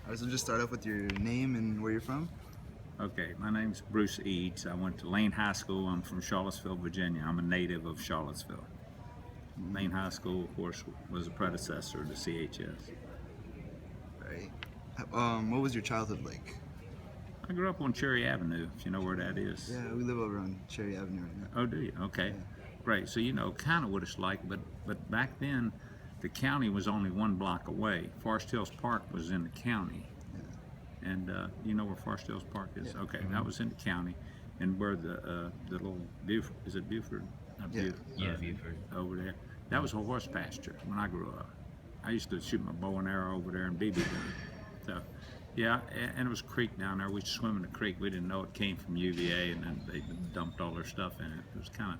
All right, so just start off with your name and where you're from. Okay, my name's Bruce Eades. I went to Lane High School. I'm from Charlottesville, Virginia. I'm a native of Charlottesville. Lane High School, of course, was a predecessor to CHS. Right. What was your childhood like? I grew up on Cherry Avenue, if you know where that is. Yeah, we live over on Cherry Avenue right now. Oh, do you? Okay. Yeah. Great. So you know kind of what it's like, but back then, the county was only 1 block away. Forest Hills Park was in the county. Yeah. And you know where Forest Hills Park is? Yeah. Okay, that was in the county. And where the little Buford, is it Buford? Not Yeah. Buford, Buford. over there. That was a horse pasture when I grew up. I used to shoot my bow and arrow over there and BB gun. So, yeah, and it was a creek down there. We'd swim in the creek. We didn't know it came from UVA, and then they dumped all their stuff in it. It was kind of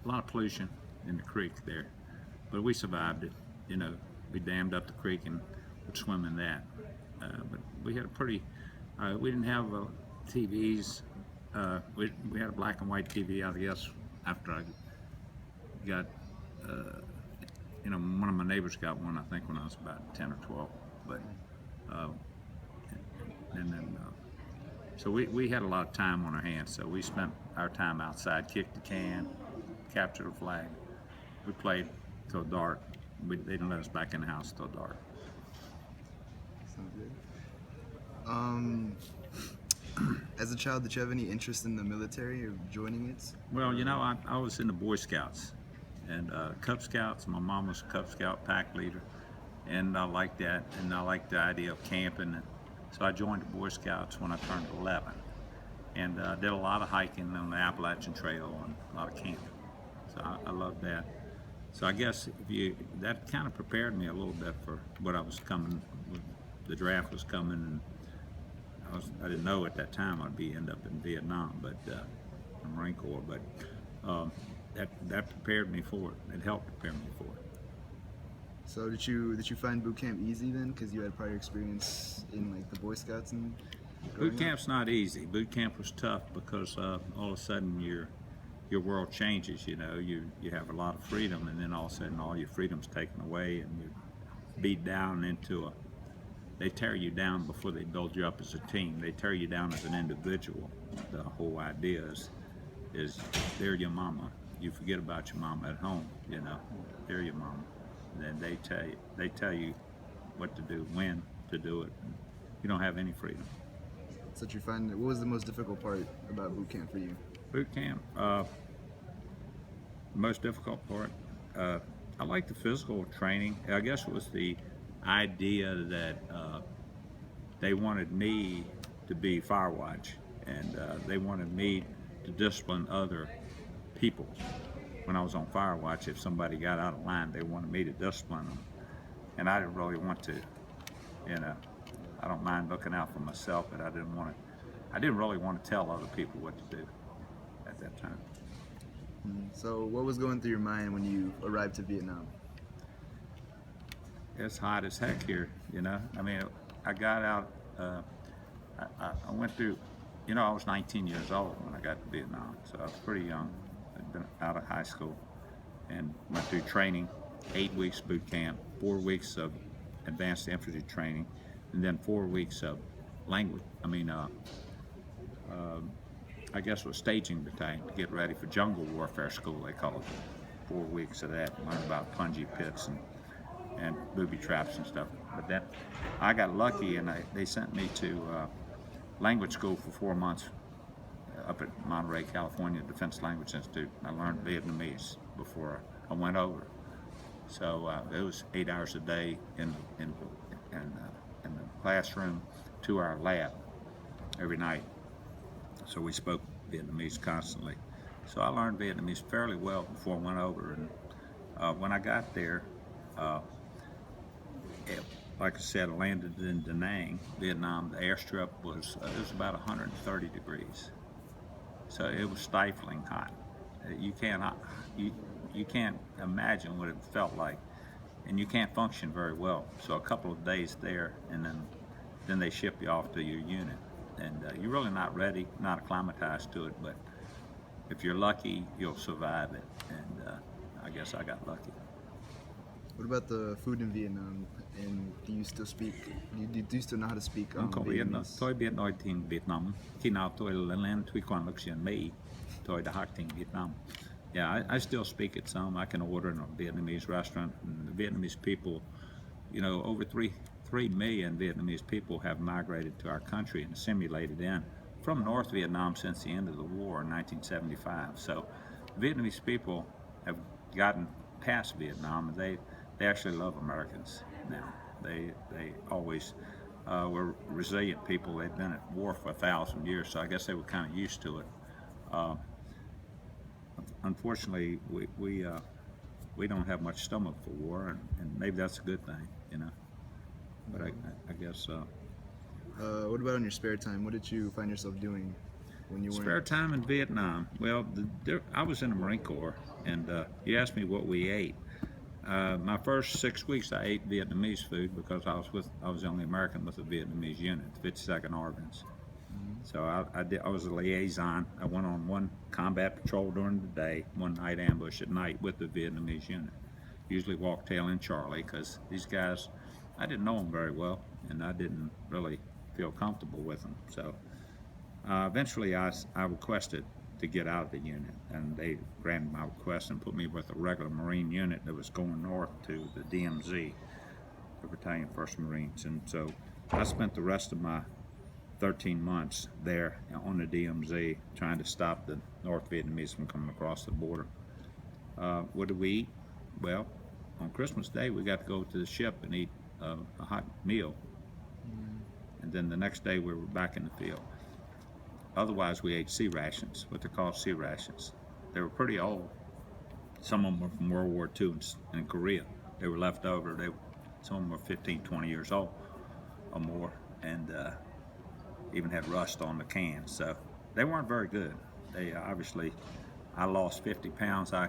a lot of pollution in the creek there, but we survived it. You know, we dammed up the creek and would swim in that. But we had a pretty. We didn't have TVs. We had a black and white TV, I guess, after I got. You know, one of my neighbors got one, I think, when I was about 10 or 12. But, and then, so we had a lot of time on our hands. So we spent our time outside, kicked the can, captured a flag. We played till dark. They didn't let us back in the house till dark. Sounds good. As a child, did you have any interest in the military or joining it? Well, you know, I was in the Boy Scouts and Cub Scouts. My mom was a Cub Scout pack leader, and I liked that, and I liked the idea of camping. And so I joined the Boy Scouts when I turned 11, and did a lot of hiking on the Appalachian Trail and a lot of camping. So I loved that. So I guess that kind of prepared me a little bit for what I was coming. The draft was coming, and I didn't know at that time I'd end up in Vietnam, but Marine Corps. But that prepared me for it. It helped prepare me for it. So did you find boot camp easy then, because you had prior experience in like the Boy Scouts and Boot camp's not easy. Boot camp was tough because all of a sudden your world changes. You know, you have a lot of freedom, and then all of a sudden all your freedom's taken away, and you're beat down into they tear you down before they build you up as a team. They tear you down as an individual. The whole idea is they're your mama. You forget about your mama at home. You know, they're your mama. And then they tell you what to do, when to do it. You don't have any freedom. So did you find, what was the most difficult part about boot camp for you? Boot camp, the most difficult part. I like the physical training. I guess it was the idea that they wanted me to be fire watch, and they wanted me to discipline other people. When I was on fire watch, if somebody got out of line, they wanted me to discipline them, and I didn't really want to. You know, I don't mind looking out for myself, but I didn't really want to tell other people what to do at that time. So what was going through your mind when you arrived to Vietnam? It's hot as heck here, you know. I mean, I got out, I went through, you know, I was 19 years old when I got to Vietnam, so I was pretty young. I'd been out of high school and went through training, 8 weeks boot camp, 4 weeks of advanced infantry training, and then 4 weeks of language. I guess it was staging battalion to get ready for jungle warfare school, they call it. 4 weeks of that, learn about punji pits and booby traps and stuff. But then I got lucky, and they sent me to language school for 4 months up at Monterey, California, Defense Language Institute. I learned Vietnamese before I went over. So it was 8 hours a day in the classroom, 2-hour lab every night. So we spoke Vietnamese constantly. So I learned Vietnamese fairly well before I went over. And when I got there, like I said, I landed in Da Nang, Vietnam. The airstrip was about 130 degrees. So it was stifling hot. You can't imagine what it felt like, and you can't function very well. So a couple of days there, and then they ship you off to your unit, and you're really not ready, not acclimatized to it. But if you're lucky, you'll survive it, and I guess I got lucky. What about the food in Vietnam? And do you still speak? Do you still know how to speak Có biết nó, Vietnamese? tôi biết nói tiếng Việt Nam. Khi nào tôi lên tôi còn lúc trên Mỹ, tôi đã học tiếng Việt Nam. Yeah, I still speak it some. I can order in a Vietnamese restaurant, and the Vietnamese people, you know, over 3 million Vietnamese people have migrated to our country and assimilated in from North Vietnam since the end of the war in 1975. So Vietnamese people have gotten past Vietnam, and they actually love Americans now. They always were resilient people. They've been at war for 1,000 years, so I guess they were kind of used to it. Uh, Unfortunately, we don't have much stomach for war, and maybe that's a good thing, you know. But I guess What about in your spare time? What did you find yourself doing when you spare weren't? time in Vietnam. Well, I was in the Marine Corps, and you asked me what we ate. My first 6 weeks, I ate Vietnamese food because I was the only American with a Vietnamese unit, 52nd Oregons. So I was a liaison. I went on one combat patrol during the day, one night ambush at night with the Vietnamese unit. Usually walk tail in Charlie, because these guys, I didn't know them very well, and I didn't really feel comfortable with them. So eventually I requested to get out of the unit, and they granted my request and put me with a regular Marine unit that was going north to the DMZ, the Battalion 1st Marines. And so I spent the rest of my 13 months there on the DMZ trying to stop the North Vietnamese from coming across the border. What did we eat? Well, on Christmas Day we got to go to the ship and eat a hot meal, and then the next day we were back in the field. Otherwise we ate sea rations, what they're called sea rations. They were pretty old. Some of them were from World War II in Korea. They were left over. Some of them were 15, 20 years old or more, and even had rust on the cans, so they weren't very good. They obviously, I lost 50 pounds. I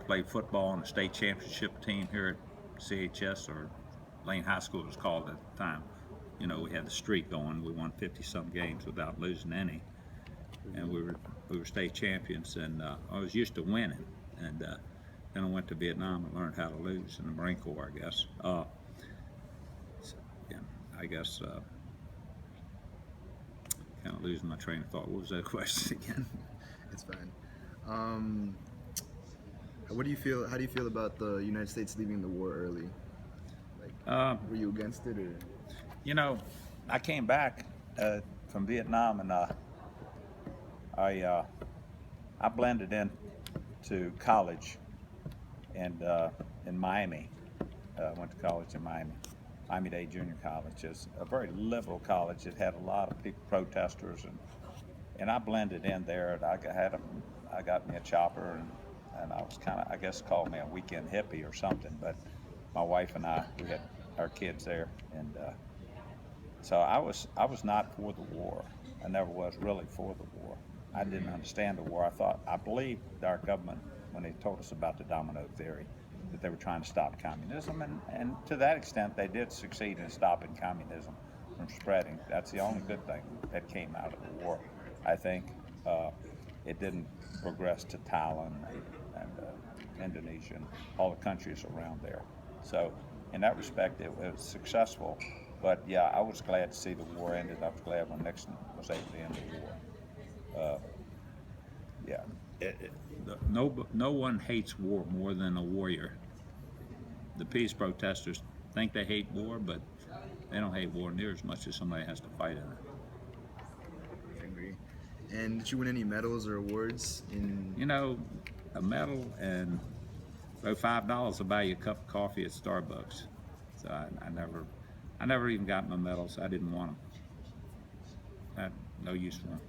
played football on the state championship team here at CHS, or Lane High School it was called at the time. You know, we had the streak going. We won 50-some games without losing any, and we were state champions. And I was used to winning. And then I went to Vietnam and learned how to lose in the Marine Corps, I guess. Yeah, I guess. Kind of losing my train of thought. What was that question again? It's fine. What do you feel? How do you feel about the United States leaving the war early? Like, were you against it, or? You know, I came back from Vietnam, and I blended in to college, and in Miami. I went to college in Miami. Miami-Dade Junior College is a very liberal college. It had a lot of people, protesters, and I blended in there. And I got me a chopper, and I was kind of, I guess, called me a weekend hippie or something. But my wife and I, we had our kids there, and so I was not for the war. I never was really for the war. I didn't understand the war. I believed our government when they told us about the domino theory, that they were trying to stop communism, and to that extent they did succeed in stopping communism from spreading. That's the only good thing that came out of the war. I think it didn't progress to Thailand and Indonesia and all the countries around there. So in that respect it was successful, but yeah, I was glad to see the war ended. I was glad when Nixon was able to end the war. No one hates war more than a warrior. The peace protesters think they hate war, but they don't hate war near as much as somebody has to fight in it. I agree. And did you win any medals or awards in? You know, a medal and about $5 will buy you a cup of coffee at Starbucks. So I never even got my medals. I didn't want them. I had no use for them.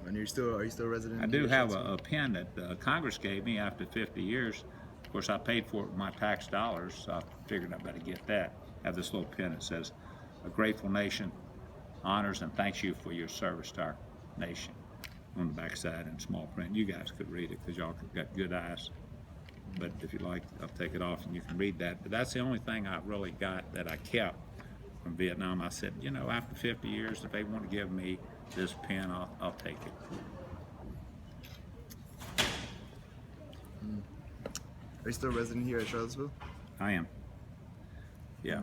And are you still a resident? I do have a pen that Congress gave me after 50 years. Of course, I paid for it with my tax dollars, so I figured I better get that. I have this little pen that says, "A grateful nation honors and thanks you for your service to our nation," on the backside in small print. You guys could read it because y'all got good eyes. But if you like, I'll take it off and you can read that. But that's the only thing I really got that I kept from Vietnam. I said, you know, after 50 years, if they want to give me this pen, I'll take it. Are you still a resident here at Charlottesville? I am. Yeah.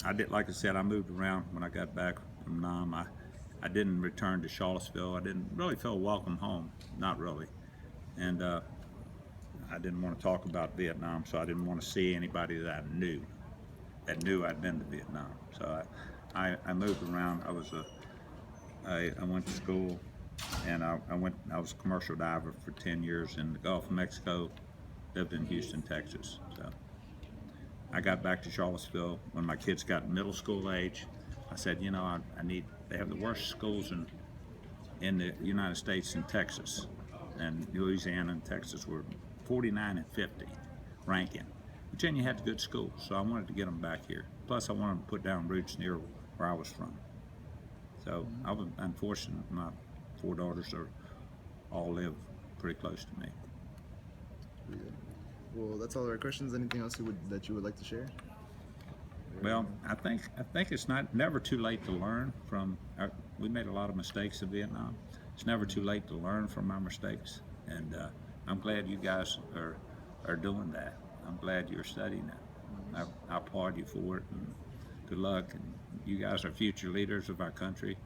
I did, like I said, I moved around when I got back from Nam. I didn't return to Charlottesville. I didn't really feel welcome home, not really. And I didn't want to talk about Vietnam, so I didn't want to see anybody that knew I'd been to Vietnam. So I moved around. I went to school, and I was a commercial diver for 10 years in the Gulf of Mexico, lived in Houston, Texas. So I got back to Charlottesville when my kids got middle school age. I said, you know, they have the worst schools in the United States in Texas, and Louisiana and Texas were 49 and 50 ranking. Virginia had good schools, so I wanted to get them back here. Plus, I wanted to put down roots near where I was from. So I was unfortunate. My 4 daughters all live pretty close to me. Pretty good. Well, that's all our questions. Anything else that you would like to share? Well, I think it's never too late to learn from. We made a lot of mistakes in Vietnam. It's never too late to learn from our mistakes, and I'm glad you guys are doing that. I'm glad you're studying it. I applaud you for it, and good luck. And you guys are future leaders of our country,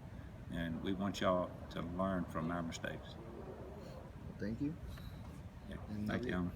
and we want y'all to learn from our mistakes. Thank you. Yeah. And Thank you.